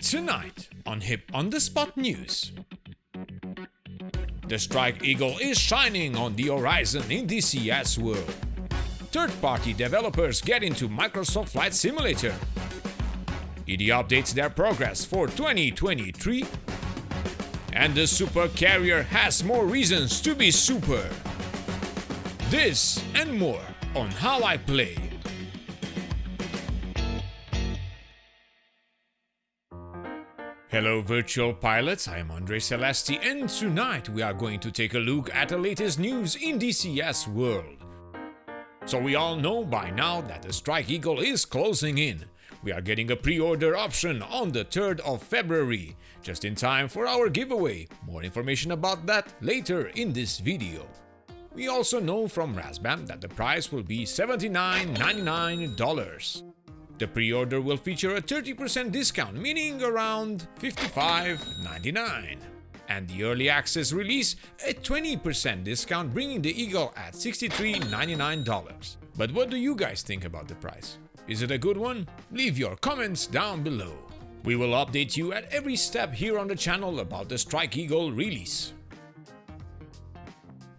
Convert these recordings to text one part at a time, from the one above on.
Tonight on Hip on the Spot News. The Strike Eagle is shining on the horizon in DCS World. Third-party developers get into Microsoft Flight Simulator. ED updates their progress for 2023. And the Supercarrier has more reasons to be super. This and more on How I Play. Hello virtual pilots, I am Andre Celesti, and tonight we are going to take a look at the latest news in DCS World. So we all know by now that the Strike Eagle is closing in. We are getting a pre-order option on the 3rd of February, just in time for our giveaway. More information about that later in this video. We also know from Razbam that the price will be $79.99. The pre-order will feature a 30% discount, meaning around $55.99. And the early access release, a 20% discount, bringing the Eagle at $63.99. But what do you guys think about the price? Is it a good one? Leave your comments down below. We will update you at every step here on the channel about the Strike Eagle release.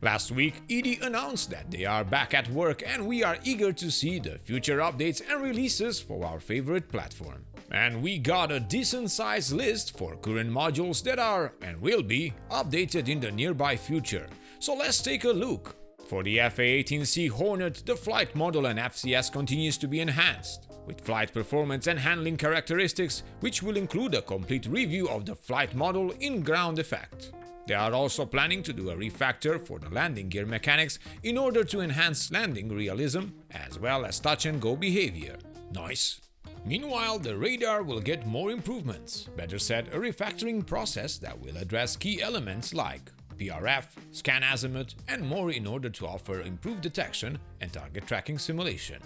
Last week, ED announced that they are back at work, and we are eager to see the future updates and releases for our favorite platform. And we got a decent sized list for current modules that are and will be updated in the nearby future. So let's take a look. For the FA-18C Hornet, the flight model and FCS continues to be enhanced, with flight performance and handling characteristics, which will include a complete review of the flight model in ground effect. They are also planning to do a refactor for the landing gear mechanics in order to enhance landing realism as well as touch and go behavior. Nice! Meanwhile, the radar will get more improvements, better said, a refactoring process that will address key elements like PRF, scan azimuth, and more in order to offer improved detection and target tracking simulation.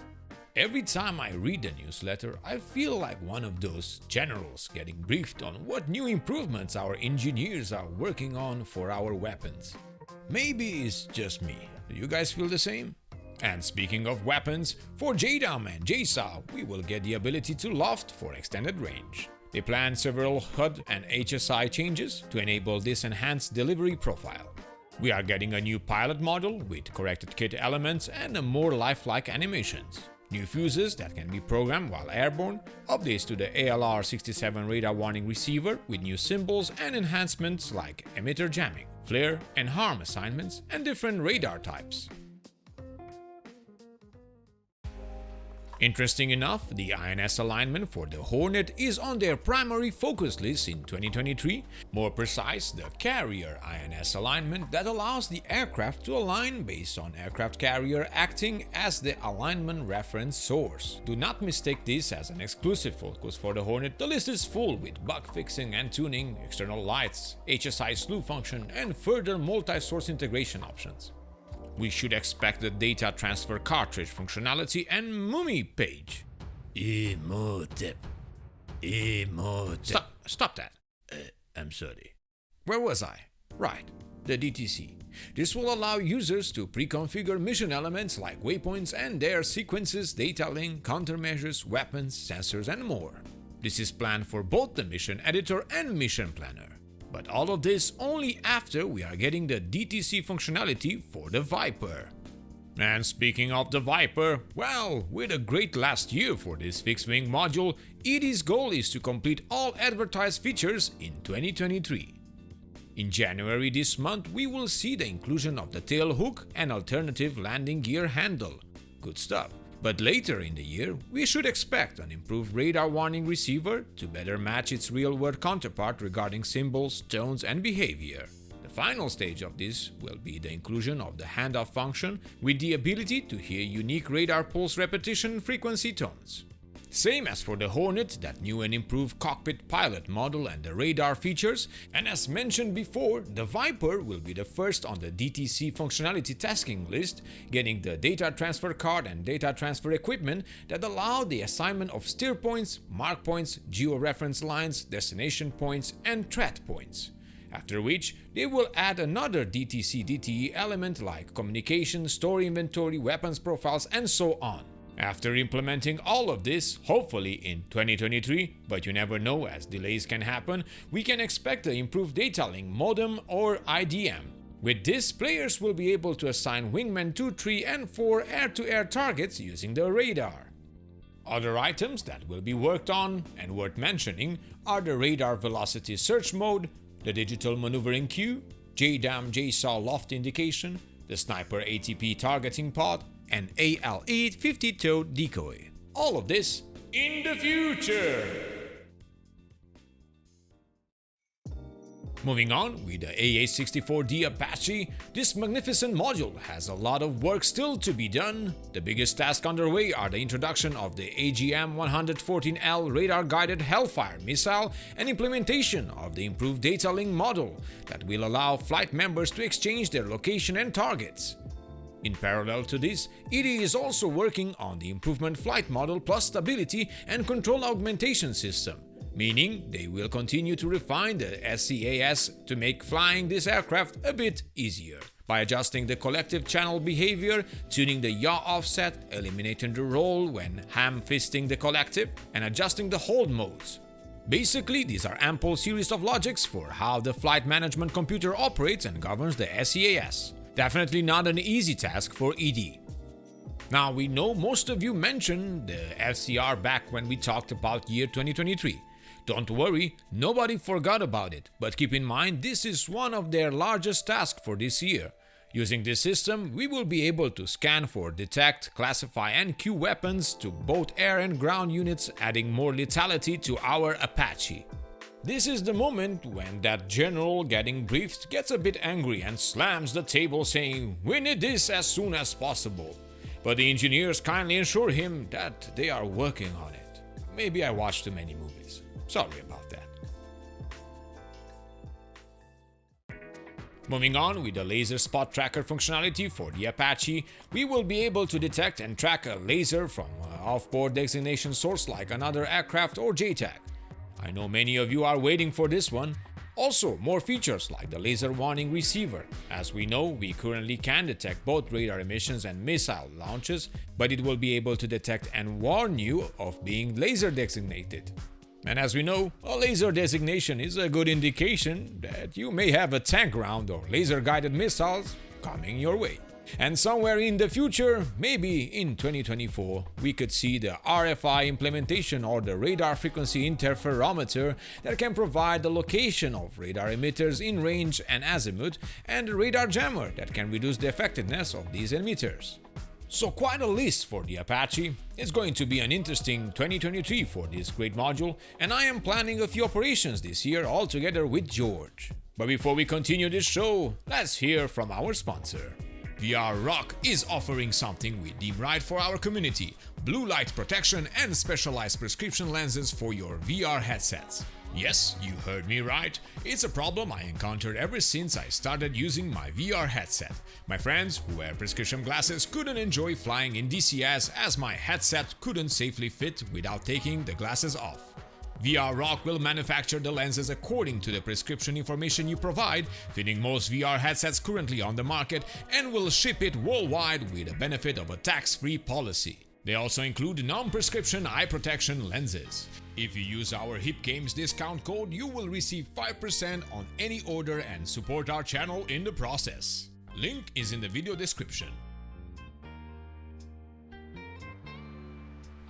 Every time I read the newsletter, I feel like one of those generals getting briefed on what new improvements our engineers are working on for our weapons. Maybe it's just me. Do you guys feel the same? And speaking of weapons, for JDAM and JSAW, we will get the ability to loft for extended range. They plan several HUD and HSI changes to enable this enhanced delivery profile. We are getting a new pilot model with corrected kit elements and more lifelike animations. New fuses that can be programmed while airborne, updates to the ALR-67 radar warning receiver with new symbols and enhancements like emitter jamming, flare and harm assignments, and different radar types. Interesting enough, the INS alignment for the Hornet is on their primary focus list in 2023. More precise, the Carrier INS alignment that allows the aircraft to align based on aircraft carrier acting as the alignment reference source. Do not mistake this as an exclusive focus for the Hornet. The list is full with bug fixing and tuning, external lights, HSI slew function, and further multi-source integration options. We should expect the data transfer cartridge functionality and mummy page. Emotep. Stop that. I'm sorry. Where was I? Right, the DTC. This will allow users to pre-configure mission elements like waypoints and their sequences, data link, countermeasures, weapons, sensors, and more. This is planned for both the mission editor and mission planner. But all of this only after we are getting the DTC functionality for the Viper. And speaking of the Viper, well, with a great last year for this fixed-wing module, ED's goal is to complete all advertised features in 2023. In January this month, we will see the inclusion of the tail hook and alternative landing gear handle. Good stuff. But later in the year, we should expect an improved radar warning receiver to better match its real-world counterpart regarding symbols, tones, and behavior. The final stage of this will be the inclusion of the handoff function with the ability to hear unique radar pulse repetition frequency tones. Same as for the Hornet, that new and improved cockpit pilot model and the radar features, and as mentioned before, the Viper will be the first on the DTC functionality tasking list, getting the data transfer card and data transfer equipment that allow the assignment of steer points, mark points, georeference lines, destination points, and threat points. After which, they will add another DTC DTE element like communication, store inventory, weapons profiles, and so on. After implementing all of this, hopefully in 2023, but you never know as delays can happen, we can expect the improved data link modem or IDM. With this, players will be able to assign Wingman 2, 3 and 4 air-to-air targets using the radar. Other items that will be worked on and worth mentioning are the radar velocity search mode, the digital maneuvering queue, JDAM JSAW loft indication, the sniper ATP targeting pod, and ALE 50-toe decoy. All of this in the future! Moving on with the AA64D Apache, this magnificent module has a lot of work still to be done. The biggest tasks underway are the introduction of the AGM-114L radar-guided Hellfire missile and implementation of the improved data link model that will allow flight members to exchange their location and targets. In parallel to this, ED is also working on the improvement flight model plus stability and control augmentation system, meaning they will continue to refine the SCAS to make flying this aircraft a bit easier, by adjusting the collective channel behavior, tuning the yaw offset, eliminating the roll when ham-fisting the collective, and adjusting the hold modes. Basically, these are ample series of logics for how the flight management computer operates and governs the SCAS. Definitely not an easy task for ED. Now, we know most of you mentioned the FCR back when we talked about year 2023. Don't worry, nobody forgot about it, but keep in mind this is one of their largest tasks for this year. Using this system, we will be able to scan for, detect, classify and queue weapons to both air and ground units, adding more lethality to our Apache. This is the moment when that general getting briefed gets a bit angry and slams the table saying, "We need this as soon as possible." But the engineers kindly assure him that they are working on it. Maybe I watched too many movies. Sorry about that. Moving on with the laser spot tracker functionality for the Apache, we will be able to detect and track a laser from an off-board designation source like another aircraft or JTAG. I know many of you are waiting for this one. Also, more features like the laser warning receiver. As we know, we currently can detect both radar emissions and missile launches, but it will be able to detect and warn you of being laser designated. And as we know, a laser designation is a good indication that you may have a tank round or laser-guided missiles coming your way. And somewhere in the future, maybe in 2024, we could see the RFI implementation or the radar frequency interferometer that can provide the location of radar emitters in range and azimuth, and the radar jammer that can reduce the effectiveness of these emitters. So quite a list for the Apache. It's going to be an interesting 2023 for this great module, and I am planning a few operations this year all together with George. But before we continue this show, let's hear from our sponsor. VR Rock is offering something we deem right for our community: blue light protection and specialized prescription lenses for your VR headsets. Yes, you heard me right. It's a problem I encountered ever since I started using my VR headset. My friends who wear prescription glasses couldn't enjoy flying in DCS as my headset couldn't safely fit without taking the glasses off. VR Rock will manufacture the lenses according to the prescription information you provide, fitting most VR headsets currently on the market, and will ship it worldwide with the benefit of a tax-free policy. They also include non-prescription eye protection lenses. If you use our Hip Games discount code, you will receive 5% on any order and support our channel in the process. Link is in the video description.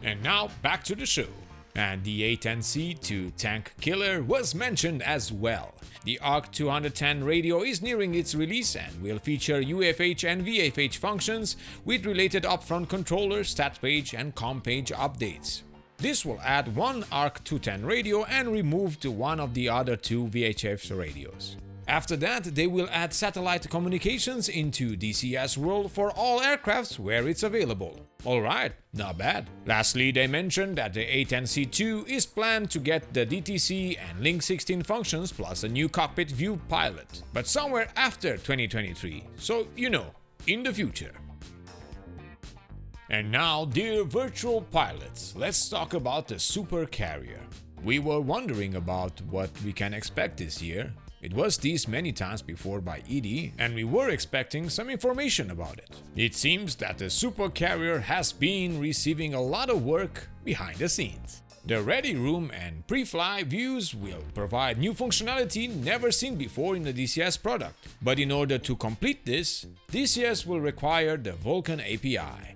And now back to the show. And the A10C2 tank killer was mentioned as well. The ARC 210 radio is nearing its release and will feature UFH and VFH functions with related upfront controller, stat page and com page updates. This will add one ARC 210 radio and remove one of the other two VHF radios. After that, they will add satellite communications into DCS World for all aircrafts where it's available. Alright, not bad. Lastly, they mentioned that the A10C2 is planned to get the DTC and Link 16 functions plus a new cockpit view pilot, but somewhere after 2023, so you know, in the future. And now, dear virtual pilots, let's talk about the Supercarrier. We were wondering about what we can expect this year. It was teased many times before by ED, and we were expecting some information about it. It seems that the Supercarrier has been receiving a lot of work behind the scenes. The Ready Room and Pre-Fly views will provide new functionality never seen before in the DCS product. But in order to complete this, DCS will require the Vulkan API.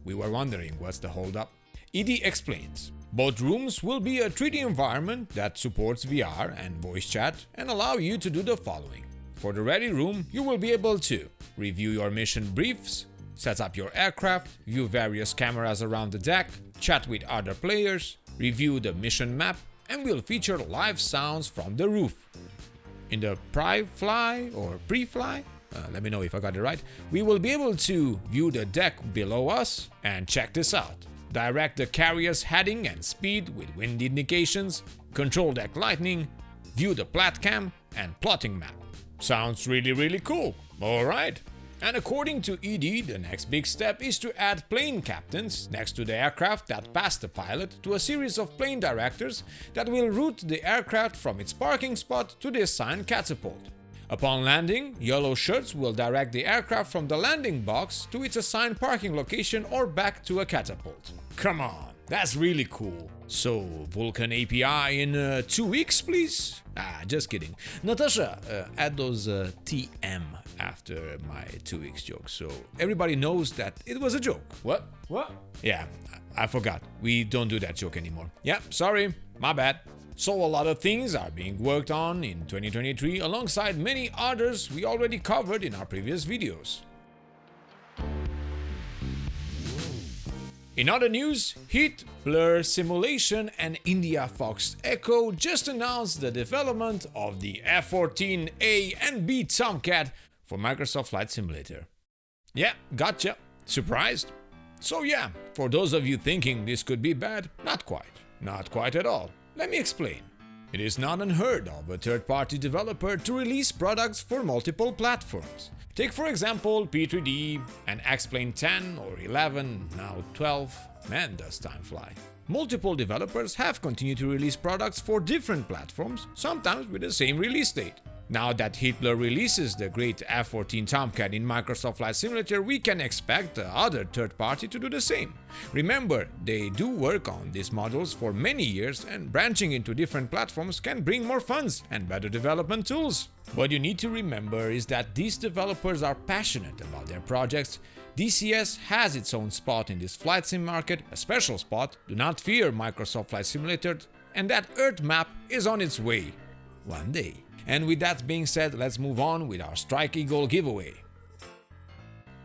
We were wondering what's the holdup. ED explains. Both rooms will be a 3D environment that supports VR and voice chat and allow you to do the following. For the Ready Room, you will be able to review your mission briefs, set up your aircraft, view various cameras around the deck, chat with other players, review the mission map, and will feature live sounds from the roof. In the Pre-Fly, let me know if I got it right, we will be able to view the deck below us and check this out. Direct the carrier's heading and speed with wind indications, control deck lighting, view the platcam, and plotting map. Sounds really cool, alright? And according to ED, the next big step is to add plane captains next to the aircraft that pass the pilot to a series of plane directors that will route the aircraft from its parking spot to the assigned catapult. Upon landing, yellow shirts will direct the aircraft from the landing box to its assigned parking location or back to a catapult. Come on, that's really cool. So, Vulkan API in 2 weeks, please? Just kidding. Natasha, add those TM after my 2 weeks joke, so everybody knows that it was a joke. What? Yeah, I forgot. We don't do that joke anymore. Yeah, sorry, my bad. So a lot of things are being worked on in 2023 alongside many others we already covered in our previous videos. In other news, Heatblur Simulation and India Fox Echo just announced the development of the F-14A and B Tomcat for Microsoft Flight Simulator. Yeah, gotcha. Surprised? So yeah, for those of you thinking this could be bad, not quite. Not quite at all. Let me explain. It is not unheard of a third-party developer to release products for multiple platforms. Take for example P3D and X-Plane 10 or 11, now 12. Man, does time fly. Multiple developers have continued to release products for different platforms, sometimes with the same release date. Now that Heatblur releases the great F-14 Tomcat in Microsoft Flight Simulator, we can expect the other third party to do the same. Remember, they do work on these models for many years, and branching into different platforms can bring more funds and better development tools. What you need to remember is that these developers are passionate about their projects. DCS has its own spot in this flight sim market, a special spot. Do not fear Microsoft Flight Simulator, and that Earth map is on its way. One day. And with that being said, let's move on with our Strike Eagle giveaway.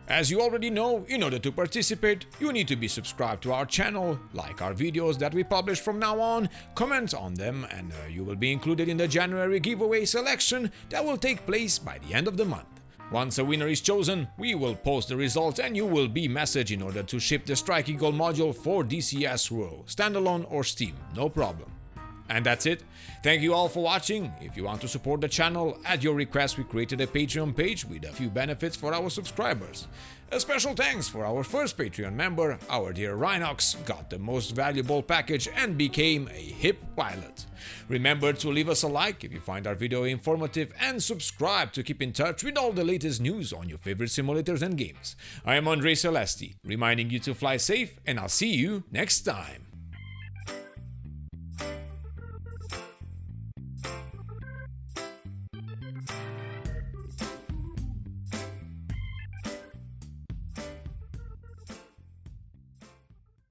As you already know, in order to participate, you need to be subscribed to our channel, like our videos that we publish from now on, comment on them, and you will be included in the January giveaway selection that will take place by the end of the month. Once a winner is chosen, we will post the results and you will be messaged in order to ship the Strike Eagle module for DCS World, standalone or Steam, no problem. And that's it. Thank you all for watching. If you want to support the channel, at your request we created a Patreon page with a few benefits for our subscribers. A special thanks for our first Patreon member, our dear Rhinox, got the most valuable package and became a HIP pilot. Remember to leave us a like if you find our video informative and subscribe to keep in touch with all the latest news on your favorite simulators and games. I am Andre Celesti, reminding you to fly safe, and I'll see you next time.